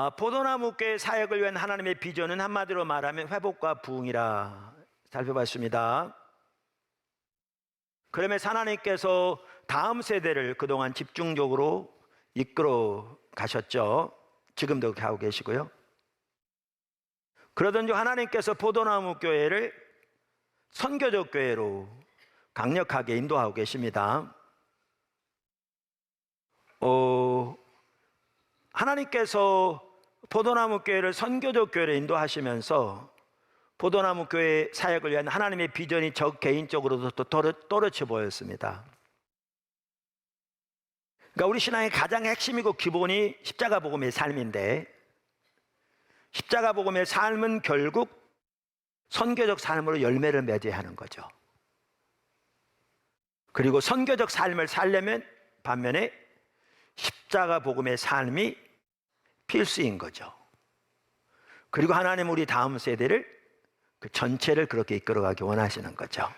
포도나무 교회 사역을 위한 하나님의 비전은 한마디로 말하면 회복과 부흥이라 살펴봤습니다. 그러면서 하나님께서 다음 세대를 그동안 집중적으로 이끌어 가셨죠. 지금도 그렇게 하고 계시고요. 그러던 중 하나님께서 포도나무 교회를 선교적 교회로 강력하게 인도하고 계십니다. 하나님께서 포도나무 교회를 선교적 교회로 인도하시면서 포도나무 교회 사역을 위한 하나님의 비전이 저 개인적으로도 또 또렷이 보였습니다. 그러니까 우리 신앙의 가장 핵심이고 기본이 십자가 복음의 삶인데, 십자가 복음의 삶은 결국 선교적 삶으로 열매를 맺어야 하는 거죠. 그리고 선교적 삶을 살려면 반면에 십자가 복음의 삶이 필수인 거죠. 그리고 하나님 우리 다음 세대를 그 전체를 그렇게 이끌어가기 원하시는 거죠.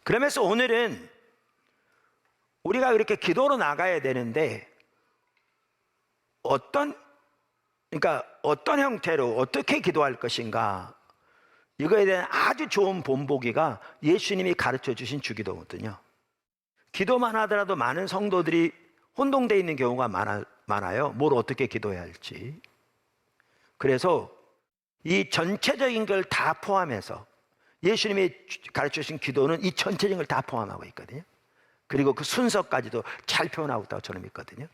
그러면서 오늘은 우리가 이렇게 기도로 나가야 되는데 어떤 형태로 어떻게 기도할 것인가, 이거에 대한 아주 좋은 본보기가 예수님이 가르쳐 주신 주기도거든요. 기도만 하더라도 많은 성도들이 혼동되어 있는 경우가 많아요. 뭘 어떻게 기도해야 할지. 그래서 이 전체적인 걸 다 포함해서 예수님이 가르쳐 주신 기도는 이 전체적인 걸 다 포함하고 있거든요. 그리고 그 순서까지도 잘 표현하고 있다고 저는 믿거든요.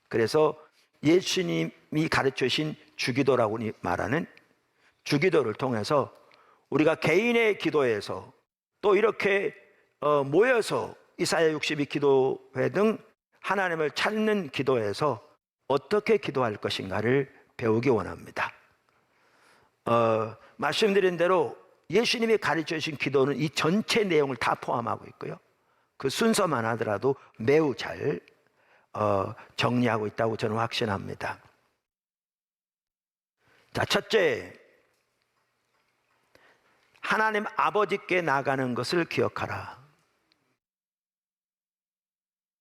그래서 예수님이 가르쳐 주신 주기도라고 말하는 주기도를 통해서 우리가 개인의 기도에서 또 이렇게 모여서 이사야 62 기도회 등 하나님을 찾는 기도에서 어떻게 기도할 것인가를 배우기 원합니다. 말씀드린 대로 예수님이 가르쳐 주신 기도는 이 전체 내용을 다 포함하고 있고요. 그 순서만 하더라도 매우 잘 정리하고 있다고 저는 확신합니다. 자, 첫째, 하나님 아버지께 나가는 것을 기억하라.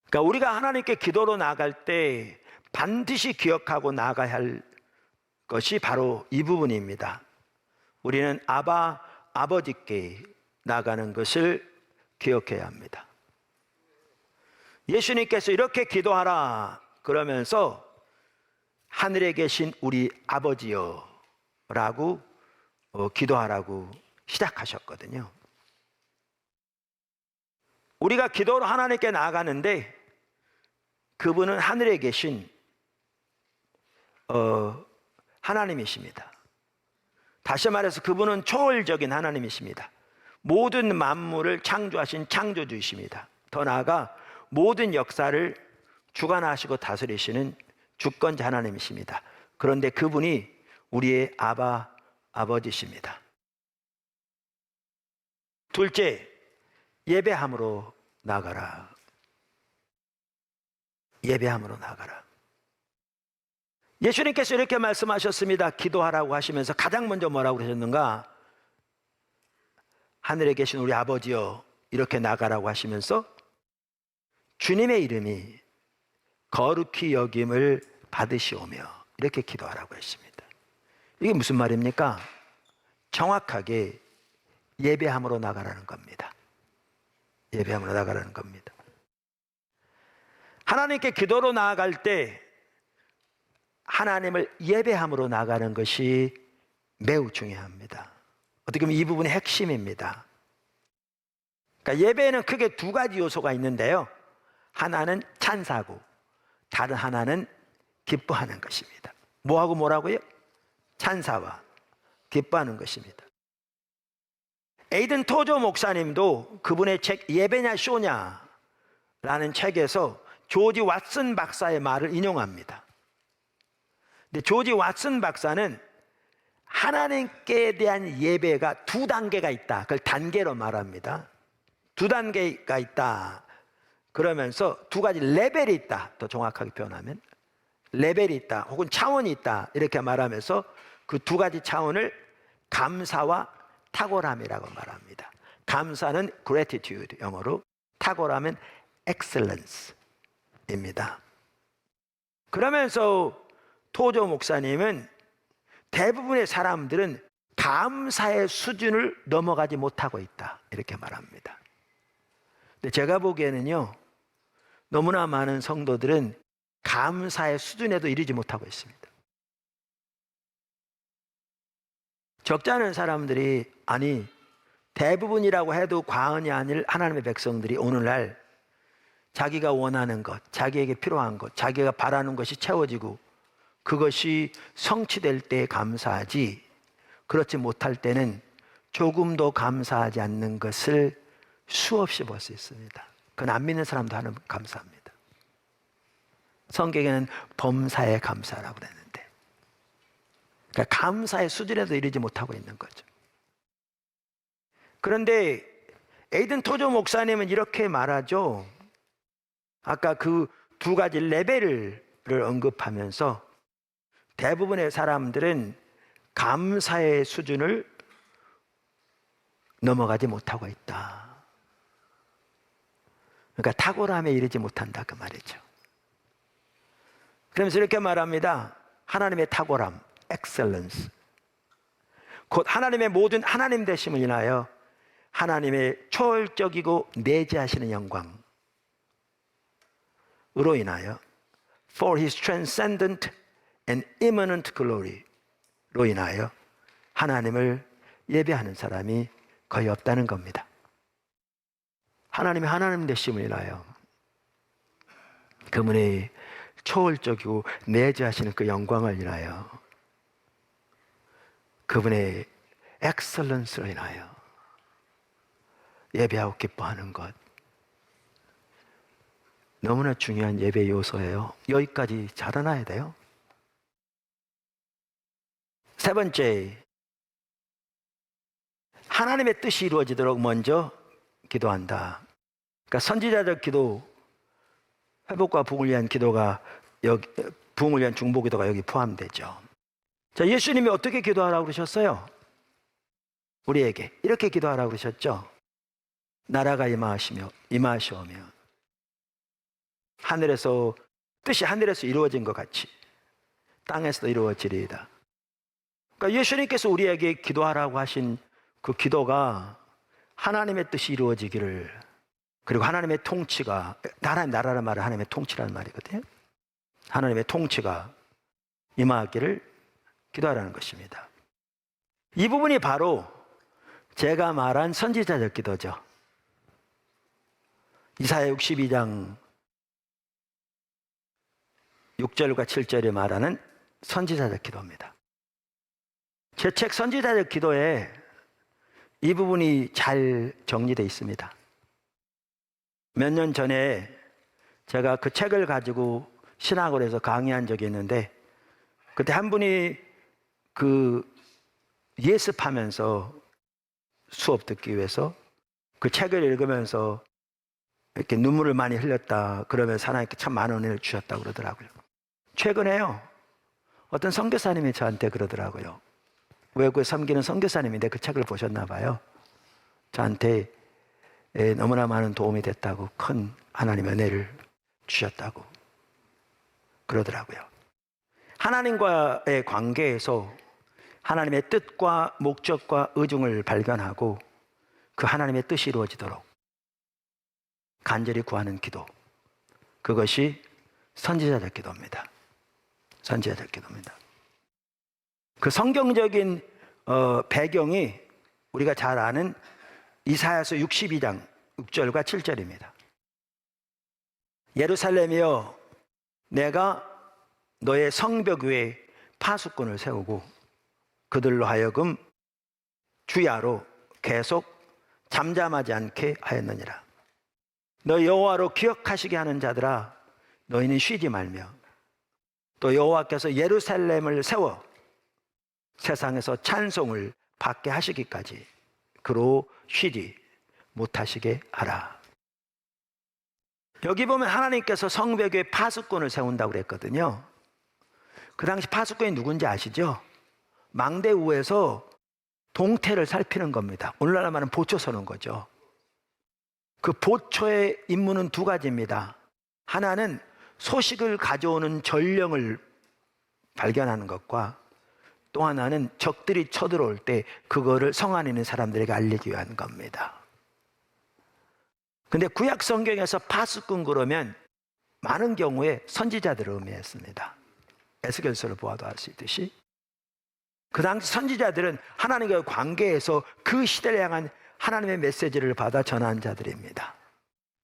그러니까 우리가 하나님께 기도로 나갈 때 반드시 기억하고 나가야 할 것이 바로 이 부분입니다. 우리는 아버지께 나가는 것을 기억해야 합니다. 예수님께서 이렇게 기도하라 그러면서 하늘에 계신 우리 아버지여 라고 기도하라고 시작하셨거든요. 우리가 기도로 하나님께 나아가는데 그분은 하늘에 계신 하나님이십니다. 다시 말해서 그분은 초월적인 하나님이십니다. 모든 만물을 창조하신 창조주이십니다. 더 나아가 모든 역사를 주관하시고 다스리시는 주권자 하나님이십니다. 그런데 그분이 우리의 아버지십니다. 둘째, 예배함으로 나가라. 예배함으로 나가라. 예수님께서 이렇게 말씀하셨습니다. 기도하라고 하시면서 가장 먼저 뭐라고 그러셨는가? 하늘에 계신 우리 아버지여, 이렇게 나가라고 하시면서 주님의 이름이 거룩히 여김을 받으시오며 이렇게 기도하라고 했습니다. 이게 무슨 말입니까? 정확하게 예배함으로 나가라는 겁니다. 예배함으로 나가라는 겁니다. 하나님께 기도로 나아갈 때 하나님을 예배함으로 나가는 것이 매우 중요합니다. 어떻게 보면 이 부분이 핵심입니다. 그러니까 예배에는 크게 두 가지 요소가 있는데요. 하나는 찬사고 다른 하나는 기뻐하는 것입니다. 뭐하고 뭐라고요? 찬사와 기뻐하는 것입니다. 에이든 토저 목사님도 그분의 책 예배냐 쇼냐라는 책에서 조지 왓슨 박사의 말을 인용합니다. 근데 조지 왓슨 박사는 하나님께 대한 예배가 두 단계가 있다. 그걸 단계로 말합니다. 두 단계가 있다. 그러면서 두 가지 레벨이 있다. 더 정확하게 표현하면 레벨이 있다. 혹은 차원이 있다. 이렇게 말하면서 그 두 가지 차원을 감사와 탁월함이라고 말합니다. 감사는 gratitude 영어로, 탁월함은 excellence입니다. 그러면서 토조 목사님은 대부분의 사람들은 감사의 수준을 넘어가지 못하고 있다, 이렇게 말합니다. 근데 제가 보기에는요, 너무나 많은 성도들은 감사의 수준에도 이르지 못하고 있습니다. 적지 않은 사람들이, 아니 대부분이라고 해도 과언이 아닐 하나님의 백성들이 오늘날 자기가 원하는 것, 자기에게 필요한 것, 자기가 바라는 것이 채워지고 그것이 성취될 때 감사하지, 그렇지 못할 때는 조금도 감사하지 않는 것을 수없이 볼 수 있습니다. 그건 안 믿는 사람도 하는 감사합니다. 성경에는 범사에 감사라고 그랬는데, 그러니까 감사의 수준에도 이르지 못하고 있는 거죠. 그런데 에이든 토조 목사님은 이렇게 말하죠. 아까 그 두 가지 레벨을 언급하면서 대부분의 사람들은 감사의 수준을 넘어가지 못하고 있다. 그러니까 탁월함에 이르지 못한다, 그 말이죠. 그러면서 이렇게 말합니다. 하나님의 탁월함, excellence, 곧 하나님의 모든 하나님 되심을 인하여 하나님의 초월적이고 내재하시는 영광으로 인하여 for his transcendent and immanent glory로 인하여 하나님을 예배하는 사람이 거의 없다는 겁니다. 하나님의 하나님 되심을 인하여 그분의 초월적이고 내재하시는 그 영광을 인하여 그분의 엑셀런스로 인하여 예배하고 기뻐하는 것, 너무나 중요한 예배 요소예요. 여기까지 잘 알아야 돼요. 세 번째, 하나님의 뜻이 이루어지도록 먼저 기도한다. 그러니까 선지자적 기도, 회복과 부흥을 위한 기도가 여기, 부흥을 위한 중보기도가 여기 포함되죠. 자, 예수님이 어떻게 기도하라고 그러셨어요? 우리에게 이렇게 기도하라고 그러셨죠. 나라가 임하시오며 하늘에서, 뜻이 하늘에서 이루어진 것 같이 땅에서도 이루어지리이다. 그러니까 예수님께서 우리에게 기도하라고 하신 그 기도가 하나님의 뜻이 이루어지기를, 그리고 하나님의 통치가, 나라는 말은 하나님의 통치라는 말이거든요. 하나님의 통치가 임하기를 기도하라는 것입니다. 이 부분이 바로 제가 말한 선지자적 기도죠. 이사야 62장 6절과 7절에 말하는 선지자적 기도입니다. 제 책 선지자적 기도에 이 부분이 잘 정리되어 있습니다. 몇 년 전에 제가 그 책을 가지고 신학원에서 강의한 적이 있는데, 그때 한 분이 그 예습하면서 수업 듣기 위해서 그 책을 읽으면서 이렇게 눈물을 많이 흘렸다, 그러면서 하나님께 참 많은 은혜를 주셨다고 그러더라고요. 최근에요, 어떤 선교사님이 저한테 그러더라고요. 외국에 섬기는 선교사님인데 그 책을 보셨나 봐요. 저한테 너무나 많은 도움이 됐다고, 큰 하나님의 은혜를 주셨다고 그러더라고요. 하나님과의 관계에서 하나님의 뜻과 목적과 의중을 발견하고 그 하나님의 뜻이 이루어지도록 간절히 구하는 기도, 그것이 선지자적 기도입니다. 선지자적 기도입니다. 그 성경적인 배경이 우리가 잘 아는 이사야서 62장 6절과 7절입니다. 예루살렘이여, 내가 너의 성벽 위에 파수꾼을 세우고 그들로 하여금 주야로 계속 잠잠하지 않게 하였느니라. 너 여호와로 기억하시게 하는 자들아, 너희는 쉬지 말며 또 여호와께서 예루살렘을 세워 세상에서 찬송을 받게 하시기까지 그로 쉬지 못하시게 하라. 여기 보면 하나님께서 성벽에 파수꾼을 세운다고 그랬거든요. 그 당시 파수꾼이 누군지 아시죠? 망대우에서 동태를 살피는 겁니다. 오늘날 말하면 보초 서는 거죠. 그 보초의 임무는 두 가지입니다. 하나는 소식을 가져오는 전령을 발견하는 것과 또 하나는 적들이 쳐들어올 때 그거를 성 안에 있는 사람들에게 알리기 위한 겁니다. 근데 구약 성경에서 파수꾼 그러면 많은 경우에 선지자들을 의미했습니다. 에스겔서를 보아도 알 수 있듯이 그 당시 선지자들은 하나님과의 관계에서 그 시대를 향한 하나님의 메시지를 받아 전한 자들입니다.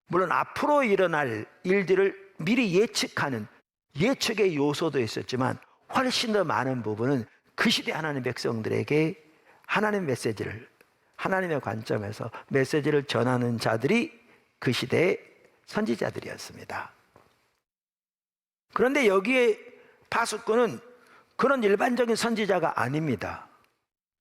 물론 앞으로 일어날 일들을 미리 예측하는 예측의 요소도 있었지만 훨씬 더 많은 부분은 그 시대 하나님의 백성들에게 하나님의 메시지를, 하나님의 관점에서 메시지를 전하는 자들이 그 시대의 선지자들이었습니다. 그런데 여기에 파수꾼은 그런 일반적인 선지자가 아닙니다.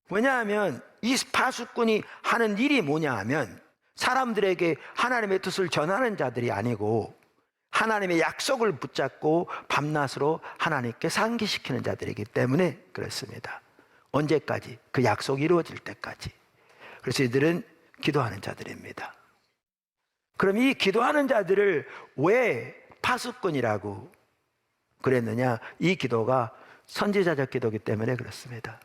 왜냐하면 이 파수꾼이 하는 일이 뭐냐 하면 사람들에게 하나님의 뜻을 전하는 자들이 아니고 하나님의 약속을 붙잡고 밤낮으로 하나님께 상기시키는 자들이기 때문에 그렇습니다. 언제까지? 그 약속이 이루어질 때까지. 그래서 이들은 기도하는 자들입니다. 그럼 이 기도하는 자들을 왜 파수꾼이라고 그랬느냐? 이 기도가 선지자적 기도이기 때문에 그렇습니다.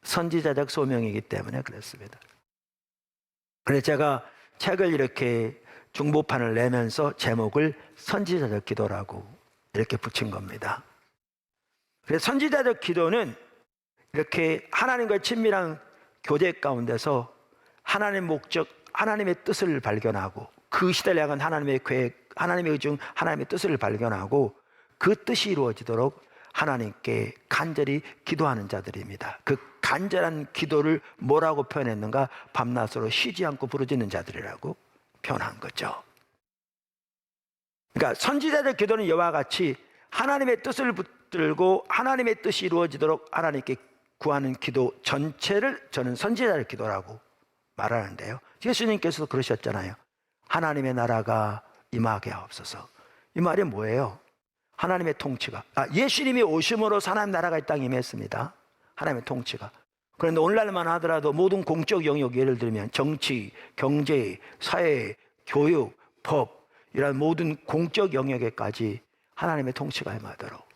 선지자적 소명이기 때문에 그렇습니다. 그래서 제가 책을 이렇게 중보판을 내면서 제목을 선지자적 기도라고 이렇게 붙인 겁니다. 그래서 선지자적 기도는 이렇게 하나님과의 친밀한 교제 가운데서 하나님의 목적, 하나님의 뜻을 발견하고 그 시대를 향한 하나님의 계획, 하나님의 의중, 하나님의 뜻을 발견하고 그 뜻이 이루어지도록 하나님께 간절히 기도하는 자들입니다. 그 간절한 기도를 뭐라고 표현했는가? 밤낮으로 쉬지 않고 부르짖는 자들이라고 표현한 거죠. 그러니까 선지자적 기도는 이와 같이 하나님의 뜻을 붙들고 하나님의 뜻이 이루어지도록 하나님께 구하는 기도 전체를 저는 선지자적 기도라고 말하는데요. 예수님께서도 그러셨잖아요. 하나님의 나라가 임하게 하옵소서. 이 말이 뭐예요? 하나님의 통치가, 예수님이 오심으로 하나님 나라가 이 땅에 임했습니다. 하나님의 통치가. 그런데 오늘날만 하더라도 모든 공적 영역, 예를 들면 정치, 경제, 사회, 교육, 법 이런 모든 공적 영역에까지 하나님의 통치가 임하도록,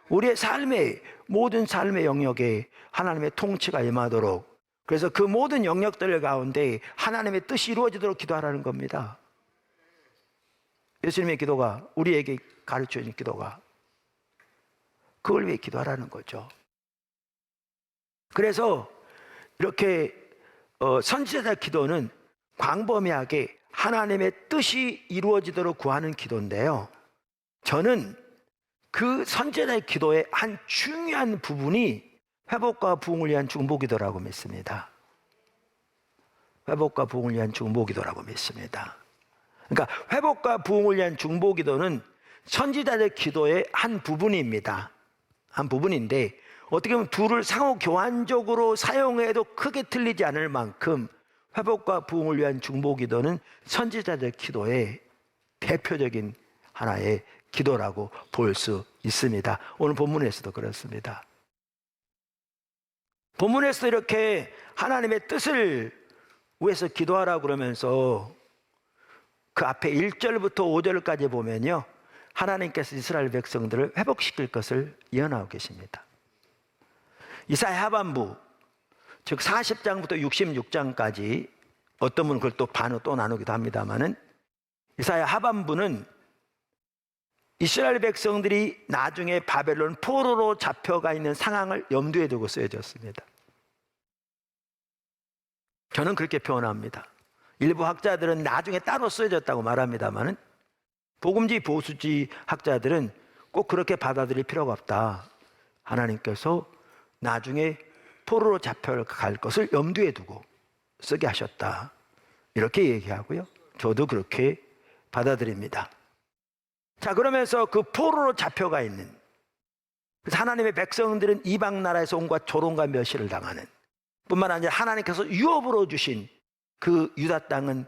우리의 삶의 모든 삶의 영역에 하나님의 통치가 임하도록, 그래서 그 모든 영역들 가운데 하나님의 뜻이 이루어지도록 기도하라는 겁니다. 예수님의 기도가, 우리에게 가르쳐준 기도가 그걸 위해 기도하라는 거죠. 그래서 이렇게 선지자적 기도는 광범위하게 하나님의 뜻이 이루어지도록 구하는 기도인데요, 저는 그 선지자의 기도의 한 중요한 부분이 회복과 부흥을 위한 중보기도라고 믿습니다. 회복과 부흥을 위한 중보기도라고 믿습니다. 그러니까 회복과 부흥을 위한 중보기도는 선지자적 기도의 한 부분입니다. 한 부분인데 어떻게 보면 둘을 상호 교환적으로 사용해도 크게 틀리지 않을 만큼 회복과 부흥을 위한 중보기도는 선지자적 기도의 대표적인 하나의 기도라고 볼 수 있습니다. 오늘 본문에서도 그렇습니다. 본문에서도 이렇게 하나님의 뜻을 위해서 기도하라고 그러면서 그 앞에 1절부터 5절까지 보면요, 하나님께서 이스라엘 백성들을 회복시킬 것을 예언하고 계십니다. 이사야 하반부, 즉 40장부터 66장까지 어떤 분은 그걸 또 반으로 또 나누기도 합니다만은 이사야 하반부는 이스라엘 백성들이 나중에 바벨론 포로로 잡혀가 있는 상황을 염두에 두고 쓰여졌습니다. 저는 그렇게 표현합니다. 일부 학자들은 나중에 따로 쓰여졌다고 말합니다만은 복음지 보수지 학자들은 꼭 그렇게 받아들일 필요가 없다. 하나님께서 나중에 포로로 잡혀갈 것을 염두에 두고 쓰게 하셨다. 이렇게 얘기하고요. 저도 그렇게 받아들입니다. 자, 그러면서 그 포로로 잡혀가 있는, 그래서 하나님의 백성들은 이방 나라에서 온갖 조롱과 멸시를 당하는, 뿐만 아니라 하나님께서 유업으로 주신 그 유다 땅은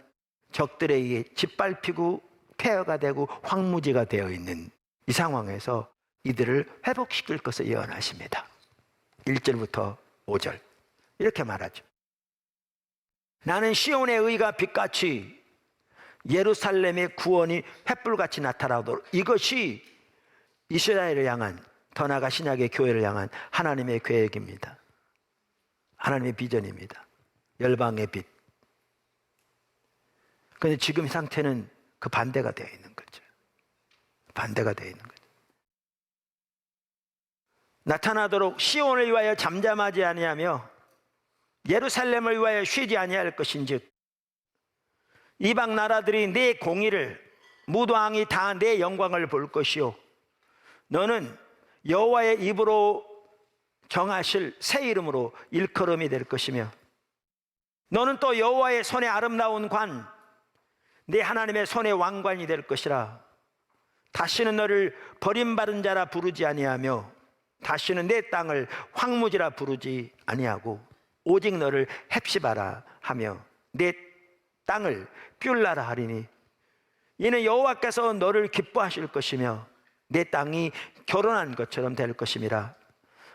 적들에 의해 짓밟히고 폐허가 되고 황무지가 되어 있는 이 상황에서 이들을 회복시킬 것을 예언하십니다. 1절부터 5절 이렇게 말하죠. 나는 시온의 의가 빛같이 예루살렘의 구원이 횃불같이 나타나도록, 이것이 이스라엘을 향한 더 나아가 신약의 교회를 향한 하나님의 계획입니다. 하나님의 비전입니다. 열방의 빛. 그런데 지금 상태는 그 반대가 되어 있는 거죠. 반대가 되어 있는 거죠. 나타나도록 시온을 위하여 잠잠하지 아니하며 예루살렘을 위하여 쉬지 아니할 것인즉 이방 나라들이 내 공의를 무도왕이 다 내 영광을 볼 것이요 너는 여호와의 입으로 정하실 새 이름으로 일컬음이 될 것이며 너는 또 여호와의 손에 아름다운 관 내 하나님의 손의 왕관이 될 것이라. 다시는 너를 버림받은 자라 부르지 아니하며 다시는 내 땅을 황무지라 부르지 아니하고 오직 너를 헵시바라 하며 내 땅을 뷸라라 하리니 이는 여호와께서 너를 기뻐하실 것이며 내 땅이 결혼한 것처럼 될 것임이라.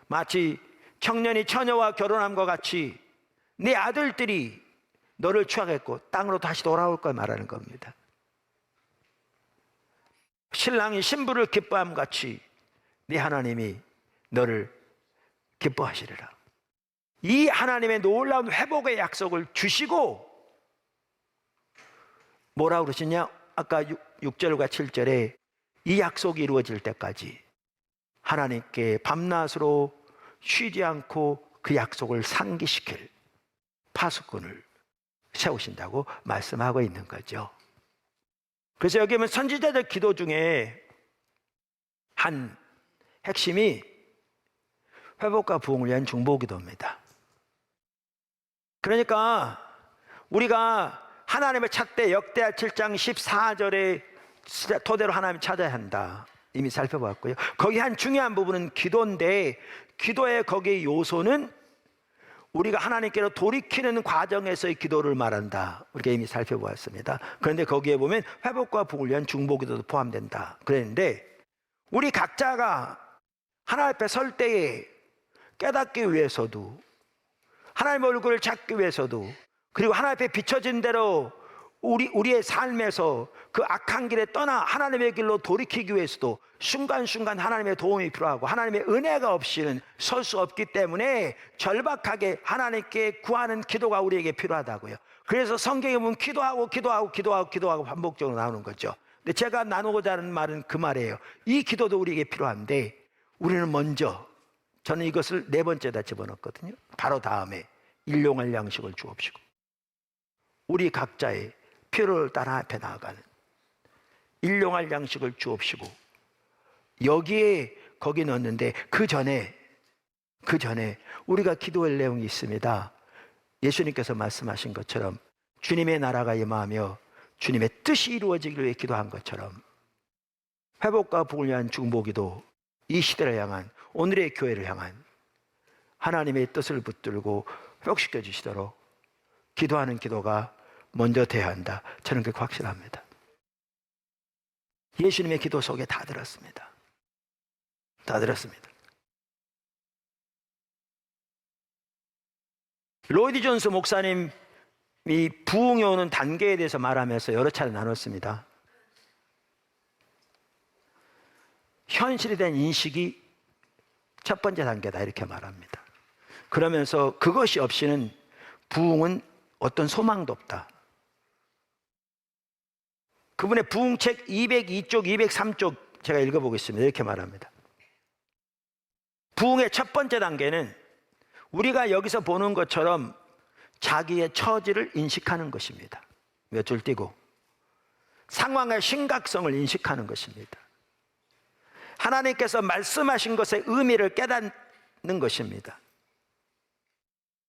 마치 청년이 처녀와 결혼함과 같이 내 아들들이 너를 취하겠고 땅으로 다시 돌아올 걸 말하는 겁니다. 신랑이 신부를 기뻐함 같이 네 하나님이 너를 기뻐하시리라. 이 하나님의 놀라운 회복의 약속을 주시고 뭐라고 그러시냐? 아까 6절과 7절에 이 약속이 이루어질 때까지 하나님께 밤낮으로 쉬지 않고 그 약속을 상기시킬 파수꾼을 세우신다고 말씀하고 있는 거죠. 그래서 여기 보면 선지자적 기도 중에 한 핵심이 회복과 부흥을 위한 중보기도입니다. 그러니까 우리가 하나님을 찾되 역대하 7장 14절에 토대로 하나님을 찾아야 한다 이미 살펴봤고요. 거기 한 중요한 부분은 기도인데 기도의 거기의 요소는 우리가 하나님께로 돌이키는 과정에서의 기도를 말한다. 우리가 이미 살펴보았습니다. 그런데 거기에 보면 회복과 부흥을 위한 중보기도도 포함된다 그랬는데 우리 각자가 하나님 앞에 설 때에 깨닫기 위해서도 하나님의 얼굴을 찾기 위해서도 그리고 하나님 앞에 비춰진 대로 우리의 삶에서 그 악한 길에 떠나 하나님의 길로 돌이키기 위해서도 순간순간 하나님의 도움이 필요하고 하나님의 은혜가 없이는 설 수 없기 때문에 절박하게 하나님께 구하는 기도가 우리에게 필요하다고요. 그래서 성경에 보면 기도하고 반복적으로 나오는 거죠. 근데 제가 나누고자 하는 말은 그 말이에요. 이 기도도 우리에게 필요한데 우리는 먼저 저는 이것을 네 번째다 집어넣었거든요. 바로 다음에 일용할 양식을 주옵시고 우리 각자의 필요를 따라 앞에 나아가는 일용할 양식을 주옵시고 여기에 거기 넣었는데 그 전에 우리가 기도할 내용이 있습니다. 예수님께서 말씀하신 것처럼 주님의 나라가 임하며 주님의 뜻이 이루어지기를 위해 기도한 것처럼 회복과 부흥을 위한 중보기도 이 시대를 향한 오늘의 교회를 향한 하나님의 뜻을 붙들고 회복시켜 주시도록 기도하는 기도가 먼저 돼야 한다. 저는 그렇게 확신합니다. 예수님의 기도 속에 다 들었습니다. 다 들었습니다. 로이드 존스 목사님이 부흥이 오는 단계에 대해서 말하면서 여러 차례 나눴습니다. 현실에 대한 인식이 첫 번째 단계다 이렇게 말합니다. 그러면서 그것이 없이는 부흥은 어떤 소망도 없다. 그분의 부흥책 202쪽, 203쪽 제가 읽어보겠습니다. 이렇게 말합니다. 부흥의 첫 번째 단계는 우리가 여기서 보는 것처럼 자기의 처지를 인식하는 것입니다. 몇 줄 띄고 상황의 심각성을 인식하는 것입니다. 하나님께서 말씀하신 것의 의미를 깨닫는 것입니다.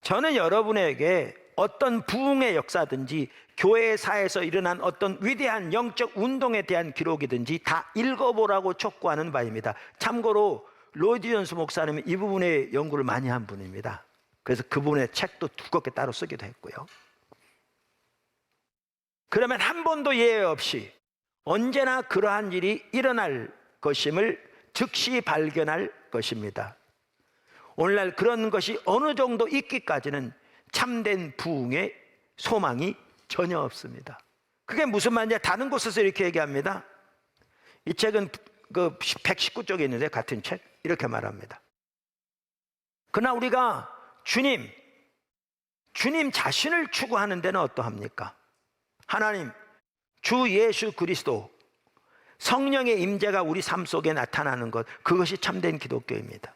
저는 여러분에게 어떤 부흥의 역사든지 교회사에서 일어난 어떤 위대한 영적 운동에 대한 기록이든지 다 읽어보라고 촉구하는 바입니다. 참고로 로이드 존스 목사님은 이 부분에 연구를 많이 한 분입니다. 그래서 그분의 책도 두껍게 따로 쓰기도 했고요. 그러면 한 번도 예외 없이 언제나 그러한 일이 일어날 것임을 즉시 발견할 것입니다. 오늘날 그런 것이 어느 정도 있기까지는 참된 부흥의 소망이 전혀 없습니다. 그게 무슨 말이냐? 다른 곳에서 이렇게 얘기합니다. 이 책은 그 119쪽에 있는데 같은 책 이렇게 말합니다. 그러나 우리가 주님 자신을 추구하는 데는 어떠합니까? 하나님, 주 예수 그리스도, 성령의 임재가 우리 삶 속에 나타나는 것, 그것이 참된 기독교입니다.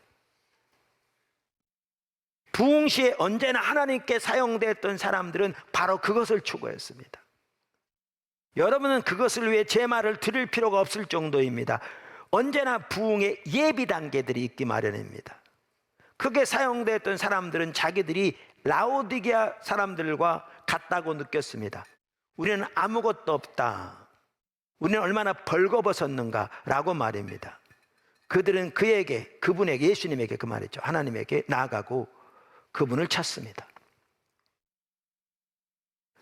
부흥 시에 언제나 하나님께 사용됐던 사람들은 바로 그것을 추구했습니다. 여러분은 그것을 위해 제 말을 들을 필요가 없을 정도입니다. 언제나 부흥의 예비 단계들이 있기 마련입니다. 크게 사용됐던 사람들은 자기들이 라오디게아 사람들과 같다고 느꼈습니다. 우리는 아무것도 없다, 우리는 얼마나 벌거벗었는가 라고 말입니다. 그들은 그분에게, 예수님에게, 그 말이죠, 하나님에게 나아가고 그분을 찾습니다.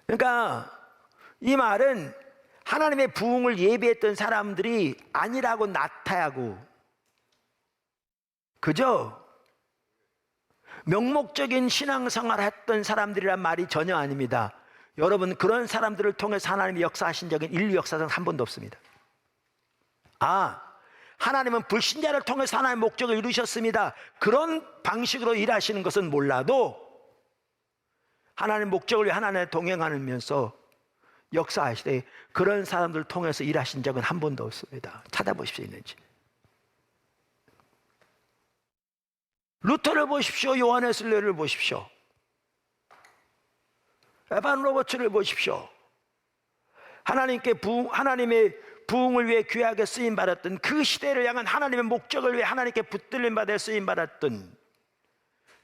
그러니까 이 말은 하나님의 부흥을 예비했던 사람들이 아니라고 나타하고, 그저 명목적인 신앙생활을 했던 사람들이란 말이 전혀 아닙니다. 여러분, 그런 사람들을 통해서 하나님이 역사하신 적은 인류 역사상 한 번도 없습니다. 하나님은 불신자를 통해서 하나님의 목적을 이루셨습니다. 그런 방식으로 일하시는 것은 몰라도 하나님의 목적을 위해 하나님과 동행하면서 역사하시되 그런 사람들을 통해서 일하신 적은 한 번도 없습니다. 찾아보십시오, 있는지. 루터를 보십시오. 요하네 슬레를 보십시오. 에반 로버츠를 보십시오. 하나님의 부흥을 위해 귀하게 쓰임받았던, 그 시대를 향한 하나님의 목적을 위해 하나님께 붙들림 받아 쓰임받았던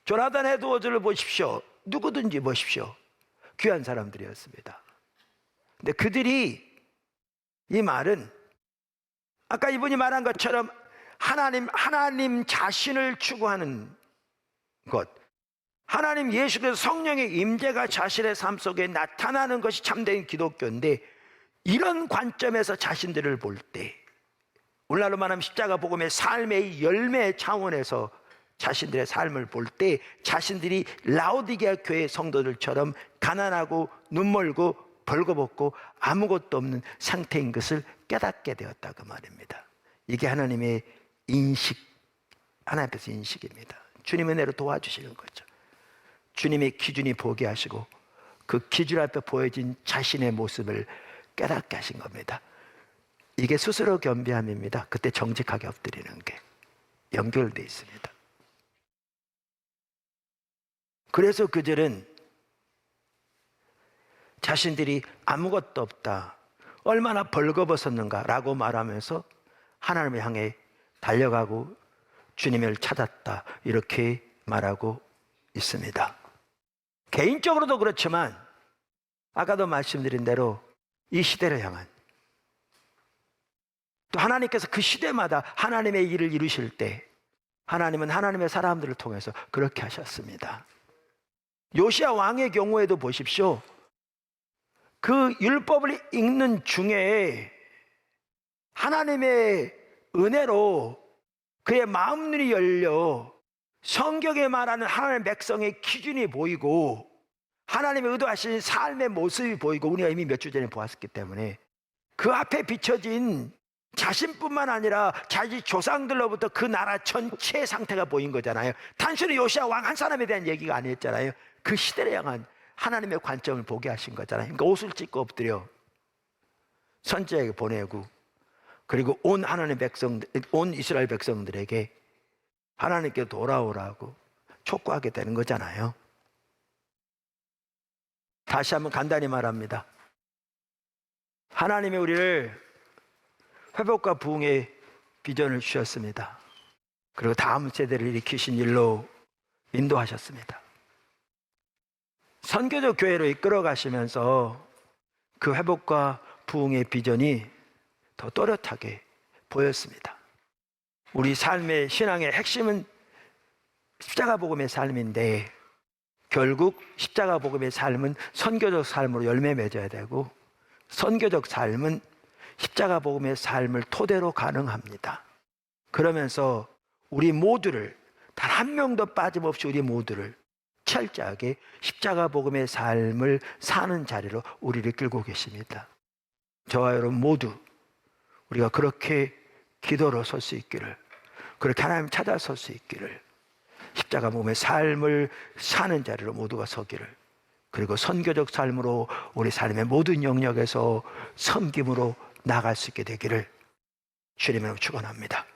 조나단 에드워즈를 보십시오. 누구든지 보십시오. 귀한 사람들이었습니다. 근데 그들이, 이 말은 아까 이분이 말한 것처럼 하나님 자신을 추구하는 것, 하나님 예수께서 성령의 임재가 자신의 삶 속에 나타나는 것이 참된 기독교인데, 이런 관점에서 자신들을 볼 때, 오늘날로 말하면 십자가 복음의 삶의 열매 차원에서 자신들의 삶을 볼 때 자신들이 라오디게아 교회 성도들처럼 가난하고 눈멀고 벌거벗고 아무것도 없는 상태인 것을 깨닫게 되었다고 말입니다. 이게 하나님의 인식, 하나님 앞에서 인식입니다. 주님의 은혜로 도와주시는 거죠. 주님의 기준이 보게 하시고 그 기준 앞에 보여진 자신의 모습을 깨닫게 하신 겁니다. 이게 스스로 겸비함입니다. 그때 정직하게 엎드리는 게 연결되어 있습니다. 그래서 그들은 자신들이 아무것도 없다, 얼마나 벌거벗었는가 라고 말하면서 하나님을 향해 달려가고 주님을 찾았다, 이렇게 말하고 있습니다. 개인적으로도 그렇지만 아까도 말씀드린 대로 이 시대를 향한, 또 하나님께서 그 시대마다 하나님의 일을 이루실 때 하나님은 하나님의 사람들을 통해서 그렇게 하셨습니다. 요시야 왕의 경우에도 보십시오. 그 율법을 읽는 중에 하나님의 은혜로 그의 마음눈이 열려 성경에 말하는 하나님의 백성의 기준이 보이고 하나님의 의도하신 삶의 모습이 보이고, 우리가 이미 몇 주 전에 보았기 때문에 그 앞에 비춰진 자신뿐만 아니라 자기 조상들로부터 그 나라 전체의 상태가 보인 거잖아요. 단순히 요시야 왕 한 사람에 대한 얘기가 아니었잖아요. 그 시대를 향한 하나님의 관점을 보게 하신 거잖아요. 그러니까 옷을 찢고 엎드려 선지자에게 보내고, 그리고 온 이스라엘 백성들에게 하나님께 돌아오라고 촉구하게 되는 거잖아요. 다시 한번 간단히 말합니다. 하나님이 우리를 회복과 부흥의 비전을 주셨습니다. 그리고 다음 세대를 일으키신 일로 인도하셨습니다. 선교적 교회로 이끌어 가시면서 그 회복과 부흥의 비전이 더 또렷하게 보였습니다. 우리 삶의 신앙의 핵심은 십자가 복음의 삶인데, 결국 십자가 복음의 삶은 선교적 삶으로 열매 맺어야 되고, 선교적 삶은 십자가 복음의 삶을 토대로 가능합니다. 그러면서 우리 모두를, 단 한 명도 빠짐없이 우리 모두를 철저하게 십자가 복음의 삶을 사는 자리로 우리를 끌고 계십니다. 저와 여러분 모두 우리가 그렇게 기도로 설 수 있기를, 그렇게 하나님 찾아설 수 있기를, 십자가 몸의 삶을 사는 자리로 모두가 서기를, 그리고 선교적 삶으로 우리 삶의 모든 영역에서 섬김으로 나아갈 수 있게 되기를 주님으로 축원합니다.